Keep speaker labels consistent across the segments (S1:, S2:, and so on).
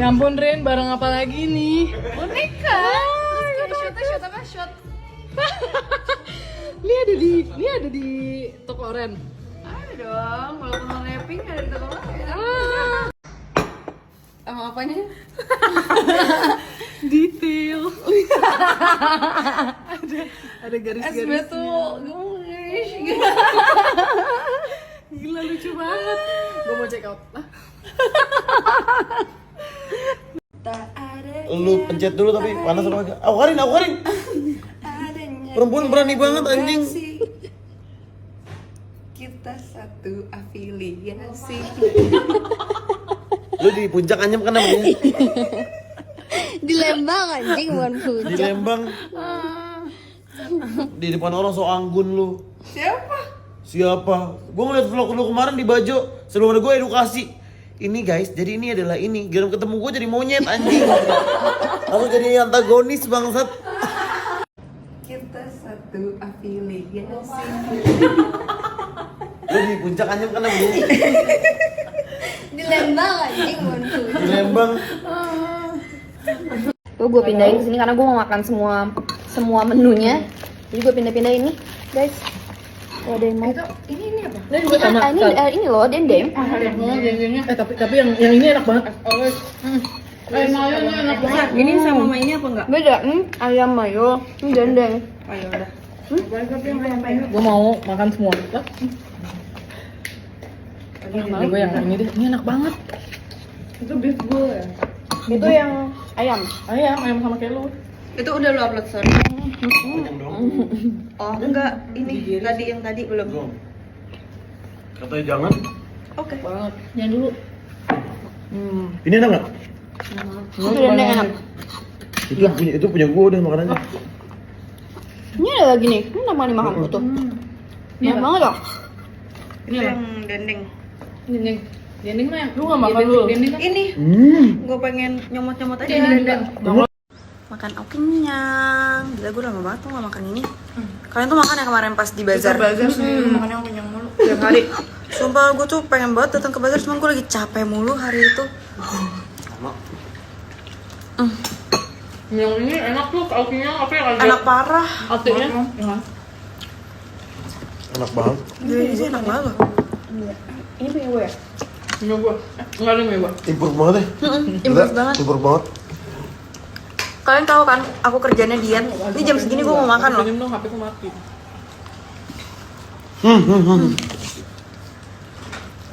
S1: Ya ampun Rin, barang apa lagi nih?
S2: Boneka. Shot apa? Shot.
S1: Ini ada di toko Ren.
S2: Ada dong, walaupun warnanya pink ada di toko lain. Sama apanya?
S1: Detail. ada garis-garis.
S2: Betul, gemes.
S1: Gila lucu banget. Gue mau check out.
S2: Tak ada.
S3: Lu pencet dulu tapi panas apa enggak? Aku Karin. Perempuan berani banget anjing.
S2: Kita satu afiliasi.
S3: Lu di puncak anyam kan namanya?
S4: Di Lembang anjing bukan
S3: Di
S4: puncak.
S3: Lembang. Di depan orang so anggun lu. Siapa? Gue ngeliat vlog lu kemarin di Bajo. Sebelum ada gue edukasi. Ini guys, jadi ini adalah ini. Gara ketemu gue jadi monyet anjing. Lalu jadi antagonis bangsat.
S2: Kita satu afiliasi.
S3: Lu di puncak anyam kan namanya?
S4: Di Lembang anjing bukan puncak.
S3: Di Lembang.
S4: Gue pindahin ke sini karena gue mau makan semua menunya. Jadi gue pindah-pindah ini, guys. Kalau ada yang mau.
S2: Ini apa?
S1: Ini juga sama.
S4: Ini loh, dendeng.
S1: Tapi yang ini enak banget. Mayo ini enak banget.
S2: Ini sama mainnya apa enggak?
S4: Beda, ayam mayo, ini dendeng.
S2: Oh ya udah.
S1: Gue mau makan semua. Gue yang ini deh. Ini enak banget. Itu beef gue ya.
S4: Itu yang ayam.
S1: Ayam sama kayak lu.
S2: Itu udah lu upload story. Oh enggak, ini tadi yang tadi belum.
S3: Katanya jangan.
S2: Oke.
S1: Banget. Yang dulu.
S3: Ini enak nggak?
S4: Itu dendeng enak.
S3: Itu punya gue udah makanannya.
S4: Ini ada lagi nih. Ini nama dimakan tuh. Enak banget loh.
S2: Ini yang dendeng.
S1: Dendeng mah yang lu nggak makan dulu.
S2: Ini gue pengen nyomot-nyomot aja. Makan kenyang. Gila gue lama banget tuh gak makan ini. Kalian tuh makan ya kemarin pas di bazar? Bazar sih, makan yang kenyang mulu tiap hari. Sumpah gue tuh pengen banget datang ke bazar, cuman gue lagi capek mulu hari itu.
S1: Yang ini enak tuh, kenyang apa ya?
S2: Enak parah.
S1: Artinya?
S3: Enak banget.
S2: Ini sih enak banget loh. Ini punya gue ya?
S1: Punya gue. Enggak ada punya gue.
S3: Impor banget ya.
S2: Improve banget.
S3: Impor banget.
S2: Kalian tahu kan, aku kerjanya diet. Ini jam segini gue mau makan loh.
S1: Ini dong, HP ku mati.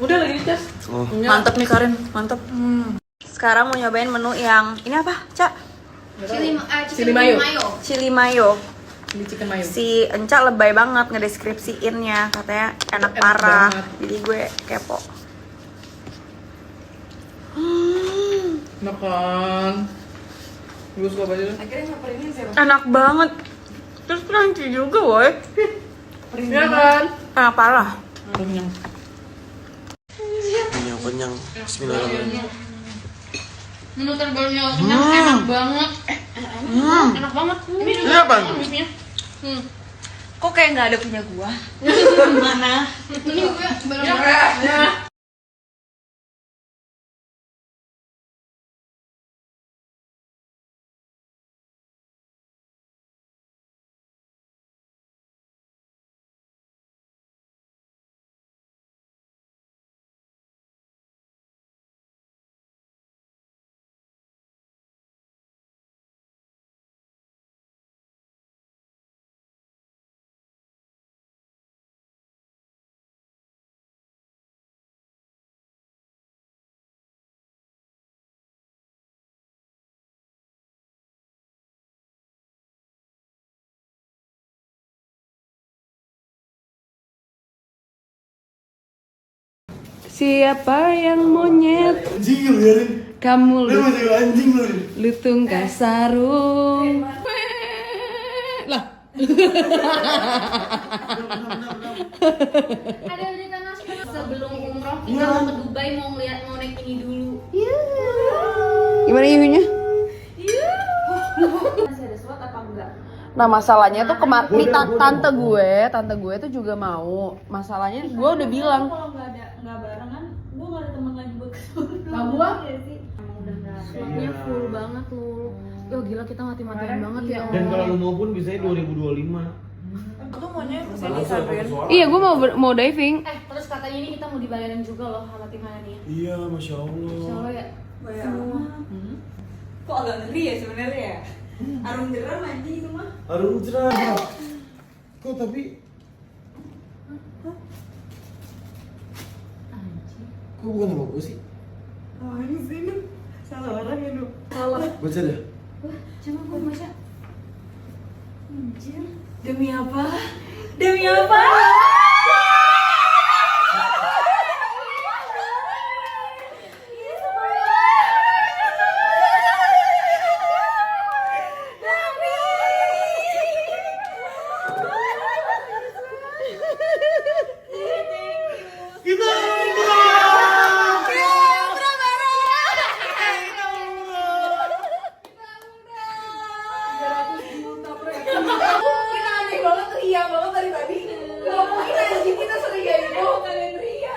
S1: Udah lagi dites.
S2: Mantep nih Karin, mantep. Sekarang mau nyobain menu yang ini apa, Cak?
S1: Chili mayo.
S2: Chili mayo.
S1: Ini chicken mayo.
S2: Si Enca lebay banget ngedeskripsiinnya, katanya enak parah. Jadi gue kepo.
S1: Makan. Gue suka banget.
S2: Enak banget. Terus crunchy juga, woy.
S1: Iya kan?
S2: Enak parah.
S1: Kenyang.
S3: Kenyang. Bismillahirrahmanirrahim.
S4: Menu terbarunya enak banget. Enak banget.
S3: Ini apa?
S2: Kok kayak nggak ada punya gua? Mana?
S4: Ini gue bener-bener.
S2: Siapa yang monyet?
S3: Anjing lu ya.
S2: Kamu
S3: Lu masih anjing lu.
S2: lutung kasarung.
S1: Lah.
S4: Ada berita nasional sebelum umroh kita mau ke Dubai mau naik ini dulu.
S2: Gimana view-nya?
S4: Masih ada slot apa enggak?
S2: Nah masalahnya tuh kemarin tante gue tuh juga mau. Masalahnya gue udah bilang
S4: Kalau nggak barengan, gue nggak ada teman lagi buat kesana.
S1: Nah, gua
S4: Emang udah nggak ada.
S1: slotnya full banget loh. Yo gila kita mati-matian banget ya.
S3: Dan kalau lu mau pun bisanya 2025.
S2: Aku tuh maunya kesini Sabrina.
S4: Iya, gue mau diving.
S1: Terus katanya ini kita mau dibayarin juga loh sama tim Hanani.
S3: Iya, Masya Allah.
S1: Insyaallah ya.
S2: Semua. Kok agak ngeri ya sebenarnya ya? Arum jeram aja itu mah.
S3: Arum cerah. Kok tapi kok bukan nama gue sih?
S2: Oh ini sih Nuk. Salah orang ya Nuk.
S3: Baca dah.
S1: Coba gue baca.
S2: Demi apa? Demi apa?
S3: Kita
S2: Kita aneh banget, ria banget dari tadi. Gak mungkin aja kita seria itu. Kalian ria.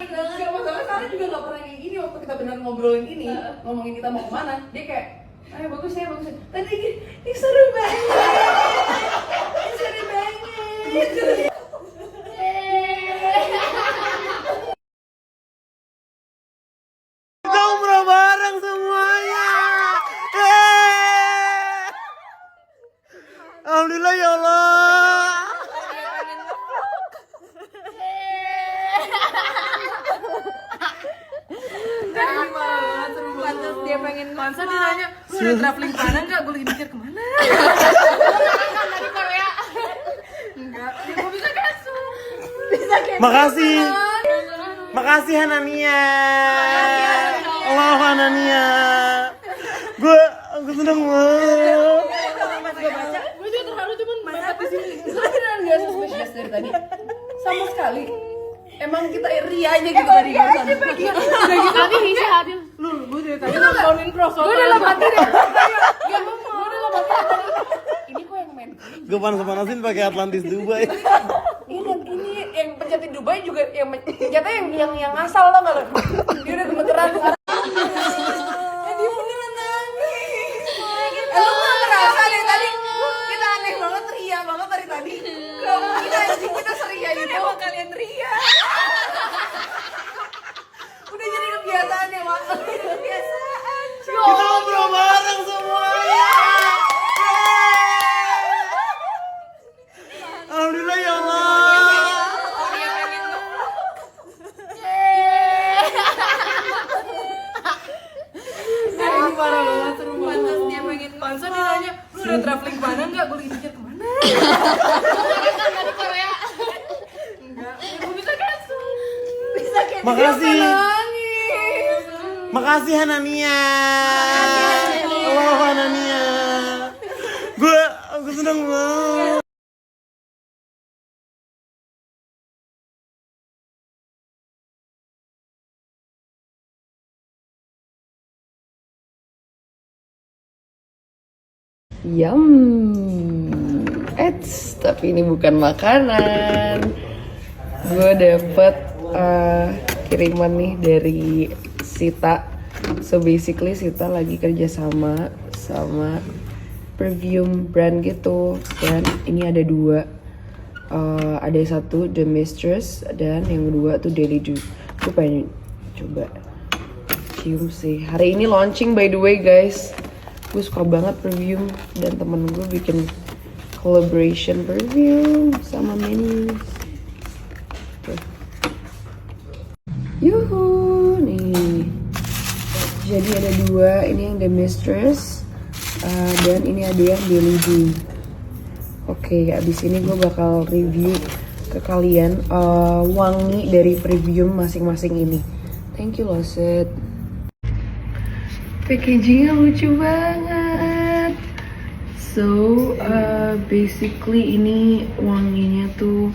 S2: Gak masalah, Sarah juga gak pernah kayak gini waktu kita benar ngobrolin ini, ngomongin kita mau kemana. Dia kayak, ayo bagus ya, bagus ya. Tadi ini seru banget. Ini seru banget.
S3: kita umroh bareng semuanya. Yeay. Alhamdulillah ya Allah.
S2: Pantas dia pengen konser, dia nanya, lu udah traveling kemana enggak? Gue lagi mikir kemana?
S1: Dari Korea.
S2: Enggak, dia bisa kasih.
S3: Makasih. Makasih Hanania. Allah Hanania. Aku seneng banget.
S2: Gue juga terharu cuman masa di sini. Beneran gak suspicious dari tadi. Sama sekali. Emang kita ria aja gitu tadi barusan.
S1: Tadi hisi hati.
S2: Gue dari tadi nontonin crossover. Gue dalam hati deh. Gak mau. Gue dalam hati tadi. Ini kok yang main.
S3: Gue panas-panasin pakai Atlantis Dubai.
S2: Ini yang pencetin Dubai juga yang pencetnya yang ngasal tau gak lo? Dia udah gemeteran. Dia beneran nangis. Lu gak ngerasa dari tadi? Kita aneh banget, ria banget dari tadi. Gak mungkin aja kita seria itu. Emang kalian ria. Udah jadi kebiasaan ya, Mak. Udah jadi kebiasaan.
S3: Kita ngobrol bareng semuanya. Alhamdulillah ya Allah.
S2: Ini parah banget, seru banget. Pantas dia pengen konser, dia nanya, lu udah traveling kemana enggak? Gue lagi mikir kemana?
S1: Dari Korea.
S2: Enggak, gue bisa kasih. Bisa kayak
S3: Makasih.
S2: nangis.
S3: Makasih Hanania. Allah Hanania. Aku seneng banget.
S5: Yum, tapi ini bukan makanan. Gue dapet kiriman nih dari Sita. So basically Sita lagi kerja sama perfume brand gitu. Dan ini ada dua. Ada satu The Mistress dan yang kedua tuh Daily Dew. Gue pengen coba cium sih. Hari ini launching by the way guys. Gue suka banget perfume dan temen gue bikin collaboration perfume sama Menis. Yuhu, nih. Jadi ada dua, ini yang The Mistress dan ini ada yang Daily Dew. Oke, abis ini gue bakal review ke kalian wangi dari perfume masing-masing ini. Thank you loh, Set. Packagingnya lucu banget. So basically ini wanginya tuh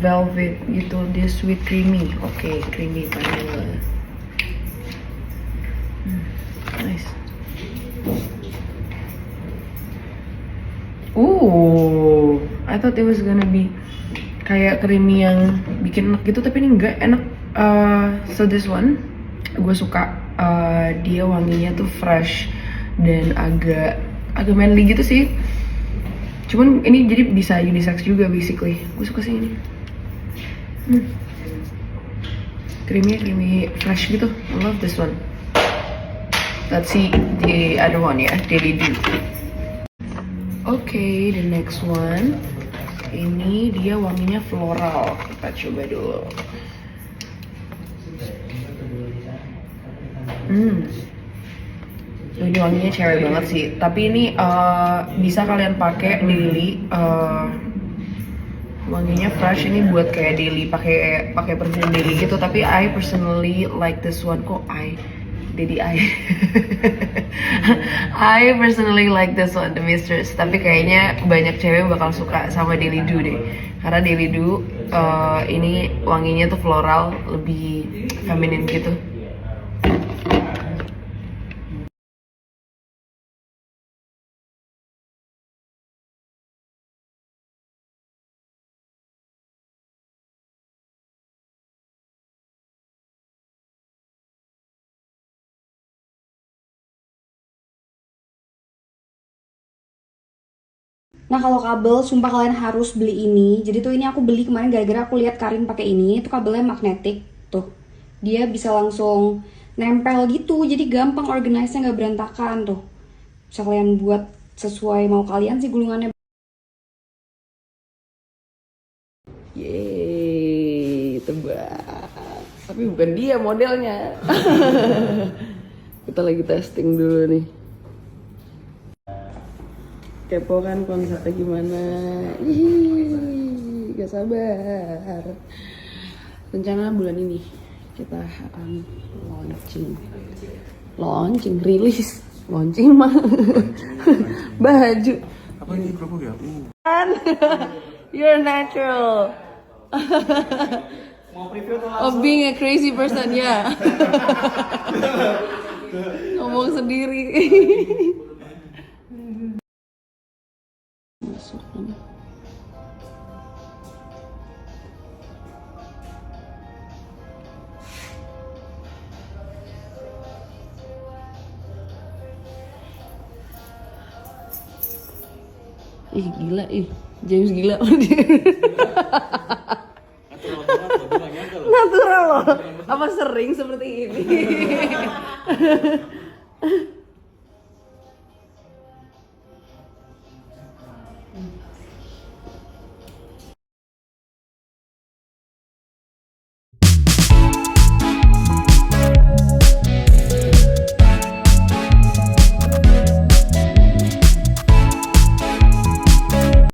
S5: velvet gitu, dia sweet creamy. Oke, creamy vanilla. Nice. I thought it was gonna be kayak creamy yang bikin enak gitu, tapi ini enggak, enak So this one gue suka. Dia wanginya tuh fresh dan agak manly gitu sih. Cuman ini jadi bisa unisex juga basically. Gue suka sih ini. Creamy fresh gitu. I love this one. Let's see the other one ya, Daily Dew. Okay, the next one. Ini dia wanginya floral. Kita coba dulu. Ini wanginya cewek banget sih. Tapi ini bisa kalian pakai daily. Wanginya fresh, ini buat kayak daily, pakai perfume daily gitu. Tapi I personally like this one. I personally like this one, the Mistress. Tapi kayaknya banyak cewek bakal suka sama Daily Dew deh. Karena Daily Dew ini wanginya tuh floral, lebih feminin gitu.
S6: Nah kalau kabel, sumpah kalian harus beli ini. Jadi tuh ini aku beli kemarin gara-gara aku lihat Karin pakai ini. Itu kabelnya magnetik tuh. Dia bisa langsung nempel gitu. Jadi gampang organize-nya, nggak berantakan tuh. Bisa kalian buat sesuai mau kalian sih gulungannya.
S5: Yeay, tebak. Tapi bukan dia modelnya. Kita lagi testing dulu nih. Kepo kan konsepnya gimana? Ih, gak sabar. Rencana bulan ini kita akan launching, rilis, launching mah baju.
S3: Apa ini kerupuk ya?
S5: You're natural. Of being a crazy person ya. Ngomong sendiri. Ih gila, James gila. Natural loh. Apa sering seperti ini?